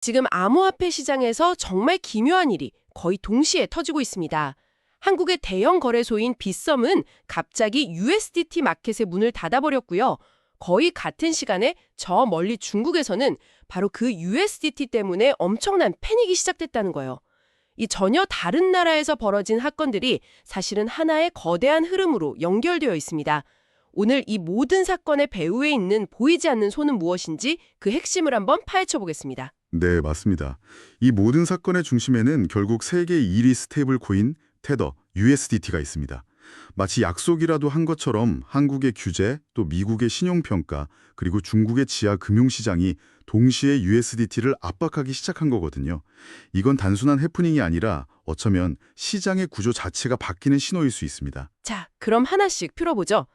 지금 암호화폐 시장에서 정말 기묘한 일이 거의 동시에 터지고 있습니다. 한국의 대형 거래소인 빗썸은 갑자기 USDT 마켓의 문을 닫아버렸고요. 거의 같은 시간에 저 멀리 중국에서는 바로 그 USDT 때문에 엄청난 패닉이 시작됐다는 거예요. 이 전혀 다른 나라에서 벌어진 사건들이 사실은 하나의 거대한 흐름으로 연결되어 있습니다. 오늘 이 모든 사건의 배후에 있는 보이지 않는 손은 무엇인지 그 핵심을 한번 파헤쳐 보겠습니다. 네, 맞습니다. 이 모든 사건의 중심에는 결국 세계 1위 스테이블 코인 테더, USDT가 있습니다. 마치 약속이라도 한 것처럼 한국의 규제, 또 미국의 신용평가, 그리고 중국의 지하 금융시장이 동시에 USDT를 압박하기 시작한 거거든요. 이건 단순한 해프닝이 아니라 어쩌면 시장의 구조 자체가 바뀌는 신호일 수 있습니다. 자, 그럼 하나씩 풀어보죠.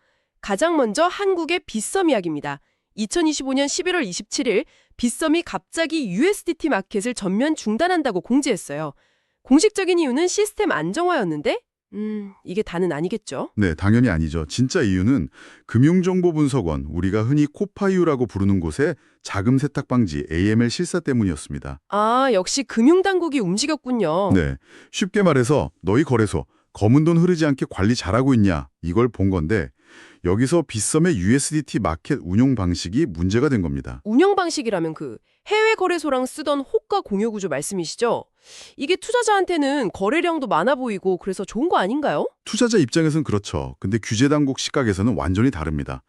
가장 먼저 한국의 빗썸 이야기입니다. 2025년 11월 27일 빗썸이 갑자기 USDT 마켓을 전면 중단한다고 공지했어요. 공식적인 이유는 시스템 안정화였는데 이게 다는 아니겠죠? 네, 당연히 아니죠. 진짜 이유는 금융정보분석원, 우리가 흔히 코파이유라고 부르는 곳의 자금 세탁 방지 AML 실사 때문이었습니다. 아, 역시 금융당국이 움직였군요. 네, 쉽게 말해서 너희 거래소 검은 돈 흐르지 않게 관리 잘하고 있냐 이걸 본 건데 여기서 빗썸의 USDT 마켓 운용 방식이 문제가 된 겁니다. 운영 방식이라면 그 해외 거래소랑 쓰던 호가 공유 구조 말씀이시죠? 이게 투자자한테는 거래량도 많아 보이고 그래서 좋은 거 아닌가요? 투자자 입장에서는 그렇죠. 근데 규제 당국 시각에서는 완전히 다릅니다.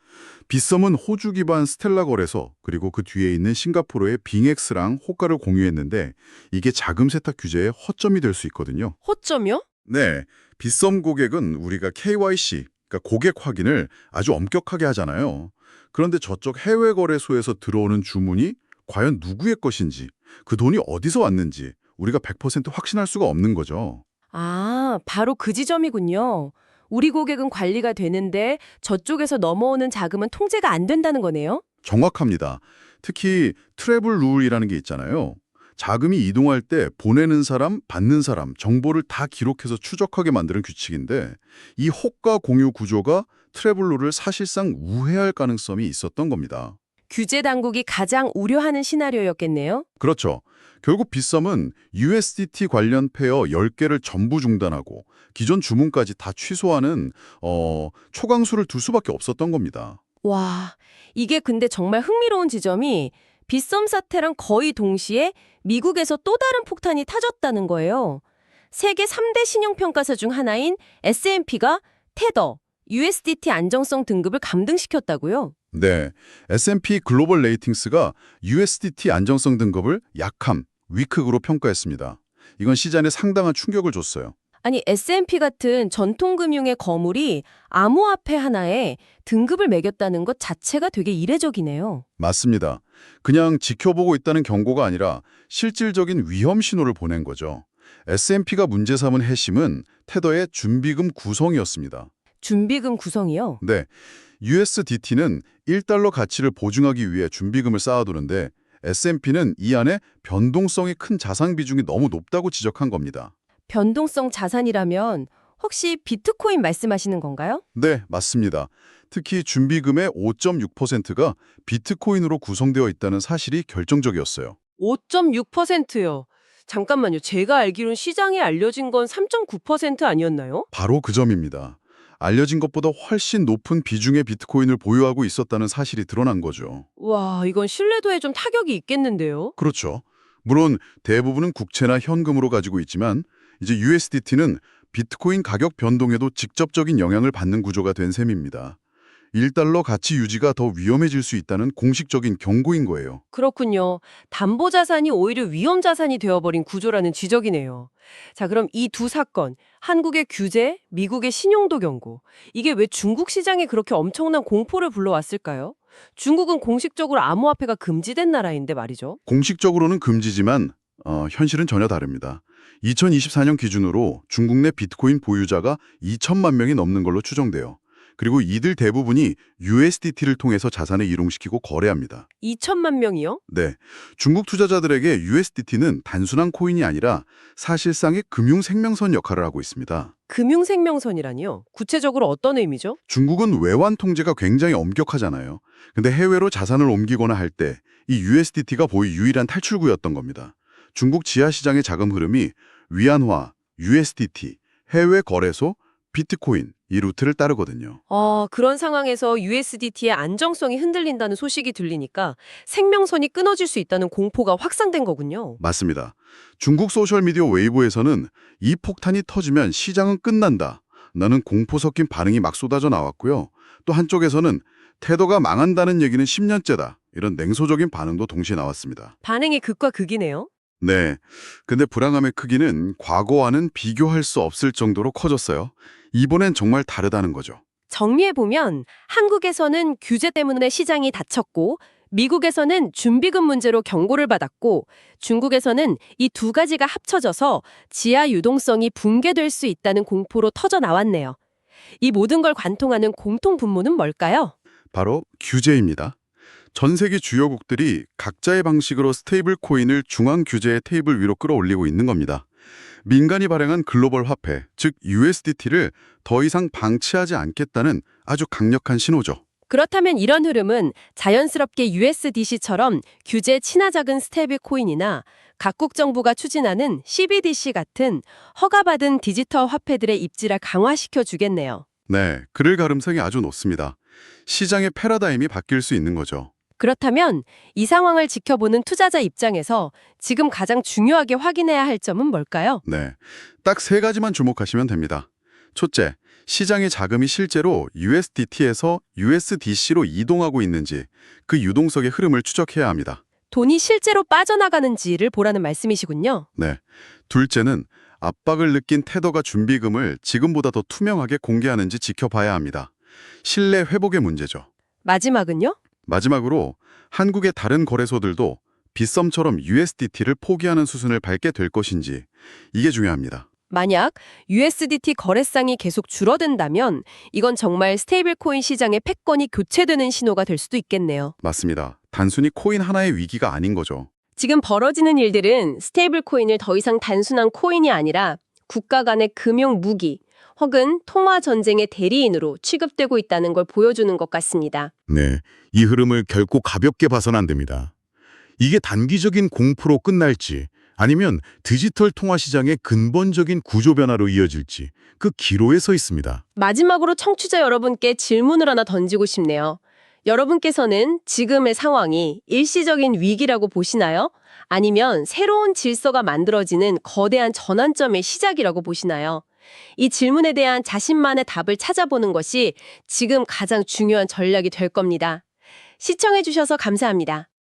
빗썸은 호주 기반 스텔라 거래소 그리고 그 뒤에 있는 싱가포르의 빙엑스랑 호가를 공유했는데 이게 자금 세탁 규제의 허점이 될 수 있거든요. 허점이요? 네, 빗썸 고객은 우리가 KYC, 그러니까 고객 확인을 아주 엄격하게 하잖아요. 그런데 저쪽 해외 거래소에서 들어오는 주문이 과연 누구의 것인지, 그 돈이 어디서 왔는지 우리가 100% 확신할 수가 없는 거죠. 아, 바로 그 지점이군요. 우리 고객은 관리가 되는데 저쪽에서 넘어오는 자금은 통제가 안 된다는 거네요? 정확합니다. 특히 트래블 룰이라는 게 있잖아요. 자금이 이동할 때 보내는 사람, 받는 사람 정보를 다 기록해서 추적하게 만드는 규칙인데 이 호가 공유 구조가 트래블 룰을 사실상 우회할 가능성이 있었던 겁니다. 규제 당국이 가장 우려하는 시나리오였겠네요? 그렇죠. 결국 빗썸은 USDT 관련 페어 10개를 전부 중단하고 기존 주문까지 다 취소하는 초강수를 둘 수밖에 없었던 겁니다. 와, 이게 근데 정말 흥미로운 지점이 빗썸 사태랑 거의 동시에 미국에서 또 다른 폭탄이 터졌다는 거예요. 세계 3대 신용평가사 중 하나인 S&P가 테더, USDT 안정성 등급을 감등시켰다고요? 네, S&P 글로벌 레이팅스가 USDT 안정성 등급을 약함, 위크으로 평가했습니다. 이건 시장에 상당한 충격을 줬어요. 아니, S&P 같은 전통금융의 거물이 암호화폐 하나에 등급을 매겼다는 것 자체가 되게 이례적이네요. 맞습니다. 그냥 지켜보고 있다는 경고가 아니라 실질적인 위험 신호를 보낸 거죠. S&P가 문제 삼은 해심은 테더의 준비금 구성이었습니다. 준비금 구성이요? 네, USDT는 1달러 가치를 보증하기 위해 준비금을 쌓아두는데 S&P는 이 안에 변동성이 큰 자산 비중이 너무 높다고 지적한 겁니다. 변동성 자산이라면 혹시 비트코인 말씀하시는 건가요? 네, 맞습니다. 특히 준비금의 5.6%가 비트코인으로 구성되어 있다는 사실이 결정적이었어요. 5.6%요. 잠깐만요. 제가 알기로는 시장에 알려진 건 3.9% 아니었나요? 바로 그 점입니다. 알려진 것보다 훨씬 높은 비중의 비트코인을 보유하고 있었다는 사실이 드러난 거죠. 와, 이건 신뢰도에 좀 타격이 있겠는데요? 그렇죠. 물론 대부분은 국채나 현금으로 가지고 있지만 이제 USDT는 비트코인 가격 변동에도 직접적인 영향을 받는 구조가 된 셈입니다. 1달러 가치 유지가 더 위험해질 수 있다는 공식적인 경고인 거예요. 그렇군요. 담보자산이 오히려 위험자산이 되어버린 구조라는 지적이네요. 자, 그럼 이 두 사건, 한국의 규제, 미국의 신용도 경고. 이게 왜 중국 시장에 그렇게 엄청난 공포를 불러왔을까요? 중국은 공식적으로 암호화폐가 금지된 나라인데 말이죠. 공식적으로는 금지지만 현실은 전혀 다릅니다. 2024년 기준으로 중국 내 비트코인 보유자가 2천만 명이 넘는 걸로 추정돼요. 그리고 이들 대부분이 USDT를 통해서 자산을 이동시키고 거래합니다. 2천만 명이요? 네, 중국 투자자들에게 USDT는 단순한 코인이 아니라 사실상의 금융 생명선 역할을 하고 있습니다. 금융생명선이라니요? 구체적으로 어떤 의미죠? 중국은 외환 통제가 굉장히 엄격하잖아요. 근데 해외로 자산을 옮기거나 할 때 이 USDT가 보이 유일한 탈출구였던 겁니다. 중국 지하시장의 자금 흐름이 위안화, USDT, 해외 거래소, 비트코인 이 루트를 따르거든요. 그런 상황에서 USDT의 안정성이 흔들린다는 소식이 들리니까 생명선이 끊어질 수 있다는 공포가 확산된 거군요. 맞습니다. 중국 소셜미디어 웨이보에서는 이 폭탄이 터지면 시장은 끝난다. 나는 공포 섞인 반응이 막 쏟아져 나왔고요. 또 한쪽에서는 테더가 망한다는 얘기는 10년째다. 이런 냉소적인 반응도 동시에 나왔습니다. 반응이 극과 극이네요. 네. 근데 불안감의 크기는 과거와는 비교할 수 없을 정도로 커졌어요. 이번엔 정말 다르다는 거죠. 정리해보면 한국에서는 규제 때문에 시장이 닫혔고 미국에서는 준비금 문제로 경고를 받았고 중국에서는 이 두 가지가 합쳐져서 지하 유동성이 붕괴될 수 있다는 공포로 터져 나왔네요. 이 모든 걸 관통하는 공통 분모는 뭘까요? 바로 규제입니다. 전 세계 주요국들이 각자의 방식으로 스테이블 코인을 중앙 규제의 테이블 위로 끌어올리고 있는 겁니다. 민간이 발행한 글로벌 화폐, 즉 USDT를 더 이상 방치하지 않겠다는 아주 강력한 신호죠. 그렇다면 이런 흐름은 자연스럽게 USDC처럼 규제 친화적인 스테이블 코인이나 각국 정부가 추진하는 CBDC 같은 허가받은 디지털 화폐들의 입지를 강화시켜 주겠네요. 네, 그럴 가능성이 아주 높습니다. 시장의 패러다임이 바뀔 수 있는 거죠. 그렇다면 이 상황을 지켜보는 투자자 입장에서 지금 가장 중요하게 확인해야 할 점은 뭘까요? 네, 딱 세 가지만 주목하시면 됩니다. 첫째, 시장의 자금이 실제로 USDT에서 USDC로 이동하고 있는지 그 유동성의 흐름을 추적해야 합니다. 돈이 실제로 빠져나가는지를 보라는 말씀이시군요. 네, 둘째는 압박을 느낀 테더가 준비금을 지금보다 더 투명하게 공개하는지 지켜봐야 합니다. 신뢰 회복의 문제죠. 마지막은요? 마지막으로 한국의 다른 거래소들도 빗썸처럼 USDT를 포기하는 수순을 밟게 될 것인지 이게 중요합니다. 만약 USDT 거래량이 계속 줄어든다면 이건 정말 스테이블 코인 시장의 패권이 교체되는 신호가 될 수도 있겠네요. 맞습니다. 단순히 코인 하나의 위기가 아닌 거죠. 지금 벌어지는 일들은 스테이블 코인을 더 이상 단순한 코인이 아니라 국가 간의 금융 무기 혹은 통화 전쟁의 대리인으로 취급되고 있다는 걸 보여주는 것 같습니다. 네, 이 흐름을 결코 가볍게 봐서는 안 됩니다. 이게 단기적인 공포로 끝날지 아니면 디지털 통화 시장의 근본적인 구조 변화로 이어질지 그 기로에 서 있습니다. 마지막으로 청취자 여러분께 질문을 하나 던지고 싶네요. 여러분께서는 지금의 상황이 일시적인 위기라고 보시나요? 아니면 새로운 질서가 만들어지는 거대한 전환점의 시작이라고 보시나요? 이 질문에 대한 자신만의 답을 찾아보는 것이 지금 가장 중요한 전략이 될 겁니다. 시청해주셔서 감사합니다.